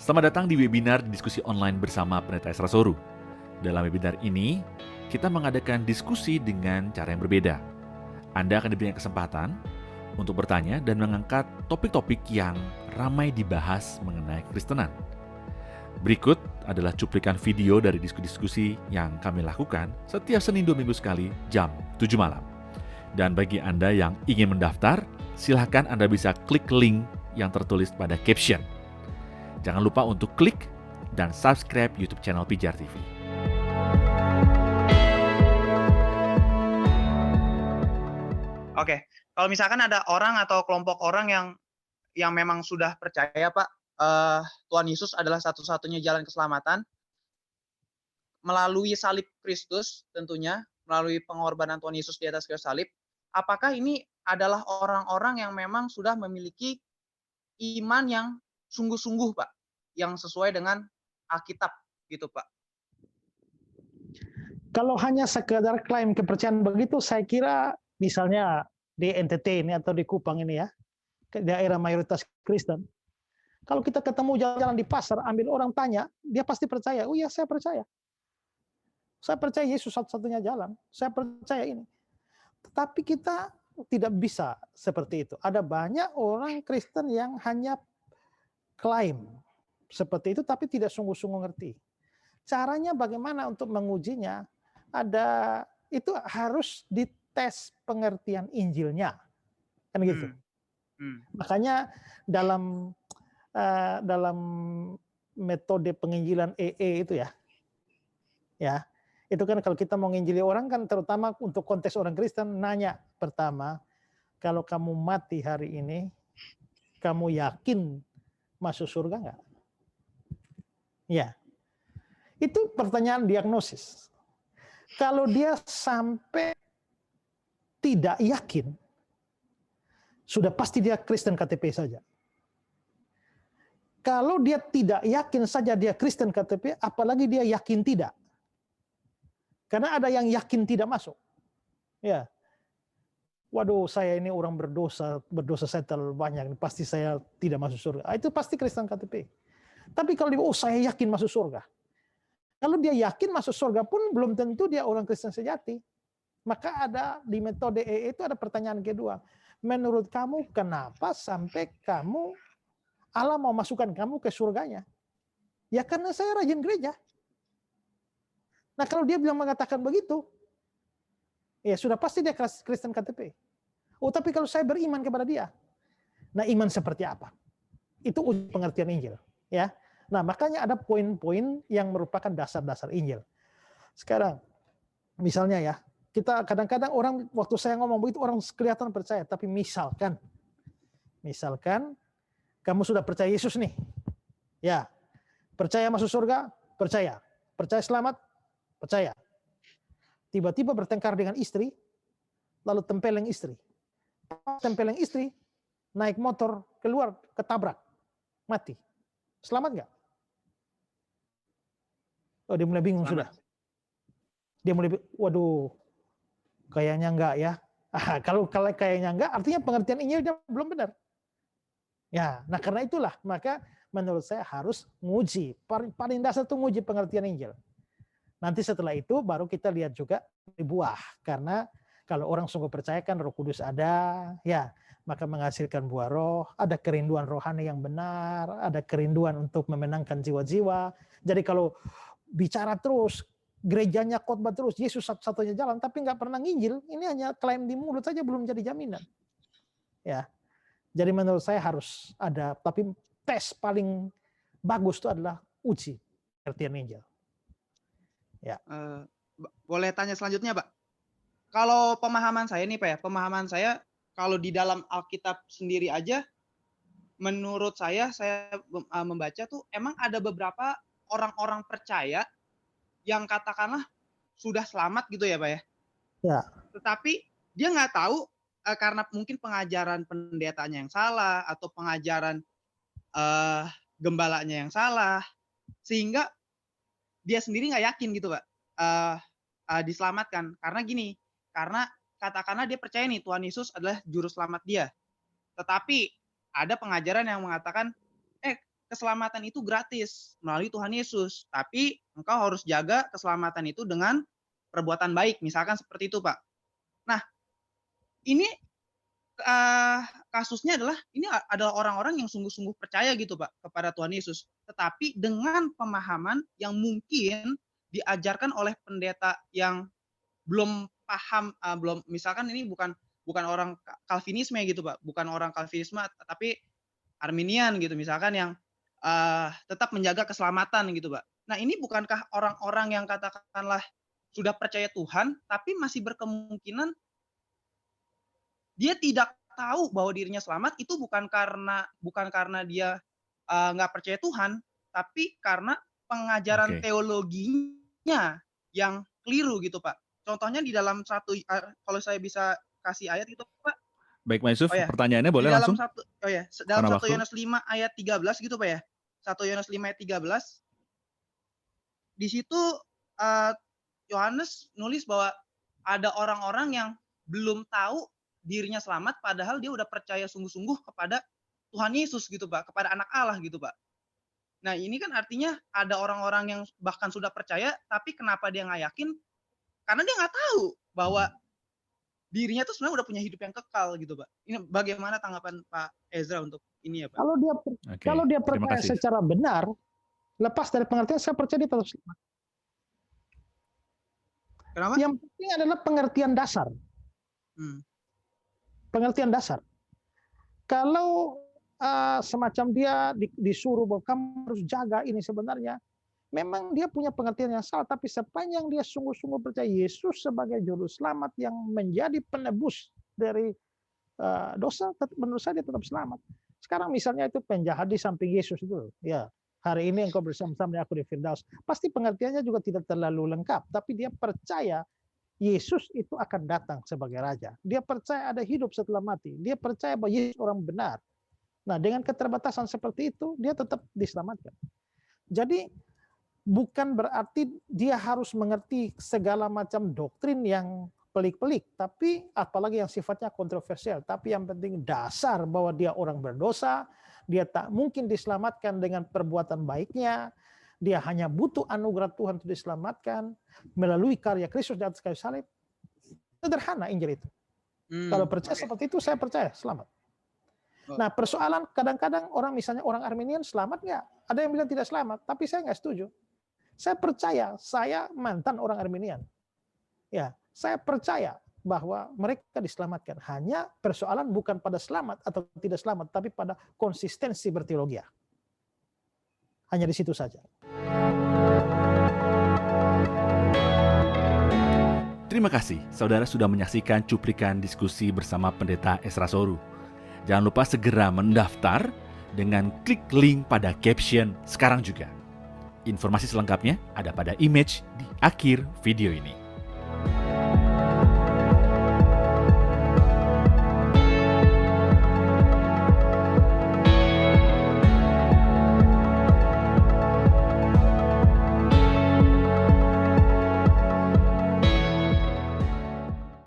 Selamat datang di webinar diskusi online bersama Pendeta Esra Soru. Dalam webinar ini, kita mengadakan diskusi dengan cara yang berbeda. Anda akan diberikan kesempatan untuk bertanya dan mengangkat topik-topik yang ramai dibahas mengenai Kristenan. Berikut adalah cuplikan video dari diskusi-diskusi yang kami lakukan setiap Senin 2 minggu sekali jam 7 malam. Dan bagi Anda yang ingin mendaftar, silakan Anda bisa klik link yang tertulis pada caption. Jangan lupa untuk klik dan subscribe YouTube channel Pijar TV. Oke, kalau misalkan ada orang atau kelompok orang yang memang sudah percaya, Pak, Tuhan Yesus adalah satu-satunya jalan keselamatan, melalui salib Kristus tentunya, melalui pengorbanan Tuhan Yesus di atas kayu salib, apakah ini adalah orang-orang yang memang sudah memiliki iman yang sungguh-sungguh, Pak, yang sesuai dengan Alkitab gitu, Pak? Kalau hanya sekedar klaim kepercayaan begitu, saya kira misalnya di NTT ini atau di Kupang ini ya, daerah mayoritas Kristen, kalau kita ketemu jalan-jalan di pasar, ambil orang tanya, dia pasti percaya. Oh iya, saya percaya. Saya percaya Yesus satu-satunya jalan. Saya percaya ini. Tetapi kita tidak bisa seperti itu. Ada banyak orang Kristen yang hanya klaim seperti itu, tapi tidak sungguh-sungguh ngerti. Caranya bagaimana untuk mengujinya? Itu harus dites pengertian Injilnya, kan gitu. Makanya dalam metode penginjilan EE itu ya, itu kan kalau kita mau nginjili orang kan terutama untuk konteks orang Kristen nanya pertama, kalau kamu mati hari ini, kamu yakin masuk surga nggak? Ya, itu pertanyaan diagnosis. Kalau dia sampai tidak yakin, sudah pasti dia Kristen KTP saja. Kalau dia tidak yakin saja dia Kristen KTP, apalagi dia yakin tidak. Karena ada yang yakin tidak masuk. Ya. Waduh, saya ini orang berdosa saya terlalu banyak, pasti saya tidak masuk surga. Itu pasti Kristen KTP. Tapi kalau dia, saya yakin masuk surga. Kalau dia yakin masuk surga pun belum tentu dia orang Kristen sejati. Maka ada di metode EE itu ada pertanyaan kedua. Menurut kamu kenapa sampai Allah mau masukkan kamu ke surganya? Ya karena saya rajin gereja. Nah kalau dia mengatakan begitu, ya sudah pasti dia Kristen KTP. Oh tapi kalau saya beriman kepada dia, nah iman seperti apa? Itu uji pengertian Injil. Ya. Nah makanya ada poin-poin yang merupakan dasar-dasar Injil. Sekarang, misalnya ya, kita kadang-kadang orang waktu saya ngomong begitu orang kelihatan percaya, tapi misalkan kamu sudah percaya Yesus nih, ya, percaya masuk surga, percaya selamat, percaya. Tiba-tiba bertengkar dengan istri, lalu tempeleng istri, naik motor keluar ketabrak, mati, selamat nggak? Oh dia mulai bingung sudah. Dia mulai, waduh, kayaknya enggak ya. Kalau kayaknya enggak, artinya pengertian Injilnya belum benar. Ya, nah karena itulah, maka menurut saya harus nguji. Paling dasar itu nguji pengertian Injil. Nanti setelah itu baru kita lihat juga di buah. Karena kalau orang sungguh percaya kan Roh Kudus ada, ya, maka menghasilkan buah roh, ada kerinduan rohani yang benar, ada kerinduan untuk memenangkan jiwa-jiwa. Jadi kalau bicara terus, gerejanya khotbah terus, Yesus satu-satunya jalan, tapi nggak pernah nginjil, ini hanya klaim di mulut saja belum jadi jaminan. Ya, jadi menurut saya harus ada, tapi tes paling bagus itu adalah uji pengertian Injil. Ya. Boleh tanya selanjutnya, Pak? Kalau pemahaman saya nih, Pak ya, pemahaman saya kalau di dalam Alkitab sendiri aja, menurut saya membaca tuh emang ada beberapa orang-orang percaya yang katakanlah sudah selamat gitu ya, Pak ya. Ya. Tetapi dia nggak tahu karena mungkin pengajaran pendetanya yang salah atau pengajaran gembalanya yang salah, sehingga dia sendiri nggak yakin gitu, Pak, diselamatkan. Karena gini, karena katakanlah dia percaya nih Tuhan Yesus adalah juru selamat dia. Tetapi ada pengajaran yang mengatakan, keselamatan itu gratis melalui Tuhan Yesus. Tapi engkau harus jaga keselamatan itu dengan perbuatan baik. Misalkan seperti itu, Pak. Nah, ini kasusnya adalah ini adalah orang-orang yang sungguh-sungguh percaya gitu, Pak, kepada Tuhan Yesus. Tetapi dengan pemahaman yang mungkin diajarkan oleh pendeta yang belum paham, belum, misalkan ini bukan orang Calvinisme gitu, Pak, bukan orang Calvinisme, tapi Arminian gitu, misalkan yang tetap menjaga keselamatan gitu, Pak. Nah, ini bukankah orang-orang yang katakanlah sudah percaya Tuhan, tapi masih berkemungkinan dia tidak tahu bahwa dirinya selamat, itu bukan karena dia nggak percaya Tuhan, tapi karena pengajaran teologinya yang keliru gitu, Pak. Contohnya di dalam kalau saya bisa kasih ayat itu, Pak. Baik, Pak Yusuf, pertanyaannya boleh langsung? Dalam 1 Yohanes 5 ayat 13 gitu, Pak ya. 1 Yohanes 5 ayat 13. Di situ Yohanes nulis bahwa ada orang-orang yang belum tahu dirinya selamat, padahal dia udah percaya sungguh-sungguh kepada Tuhan Yesus gitu, Pak, kepada anak Allah gitu, Pak. Nah, ini kan artinya ada orang-orang yang bahkan sudah percaya, tapi kenapa dia nggak yakin? Karena dia nggak tahu bahwa dirinya tuh sebenarnya udah punya hidup yang kekal gitu, Pak. Ini bagaimana tanggapan Pak Ezra untuk ini ya, Pak? Kalau dia percaya secara benar, lepas dari pengertian, saya percaya dia tetap selamat. Kenapa? Yang penting adalah pengertian dasar. Pengertian dasar. Kalau semacam dia disuruh bahwa kamu harus jaga ini, sebenarnya memang dia punya pengertian yang salah, tapi sepanjang dia sungguh-sungguh percaya Yesus sebagai juru selamat yang menjadi penebus dari dosa, menurut saya dia tetap selamat. Sekarang misalnya itu penjahat di samping Yesus itu, ya, hari ini engkau bersama-sama dengan aku di Firdaus, pasti pengertiannya juga tidak terlalu lengkap, tapi dia percaya Yesus itu akan datang sebagai raja. Dia percaya ada hidup setelah mati. Dia percaya bahwa Yesus orang benar. Nah, dengan keterbatasan seperti itu, dia tetap diselamatkan. Jadi bukan berarti dia harus mengerti segala macam doktrin yang pelik-pelik, tapi apalagi yang sifatnya kontroversial. Tapi yang penting dasar bahwa dia orang berdosa, dia tak mungkin diselamatkan dengan perbuatan baiknya, dia hanya butuh anugerah Tuhan untuk diselamatkan melalui karya Kristus di atas kayu salib. Sederhana Injil itu. Kalau percaya seperti itu, saya percaya selamat. Nah, persoalan kadang-kadang orang, misalnya orang Arminian selamat nggak? Ada yang bilang tidak selamat, tapi saya nggak setuju. Saya percaya, saya mantan orang Arminian. Ya, saya percaya bahwa mereka diselamatkan. Hanya persoalan bukan pada selamat atau tidak selamat, tapi pada konsistensi berteologia. Hanya di situ saja. Terima kasih, saudara sudah menyaksikan cuplikan diskusi bersama Pendeta Ezra Soru. Jangan lupa segera mendaftar dengan klik link pada caption sekarang juga. Informasi selengkapnya ada pada image di akhir video ini.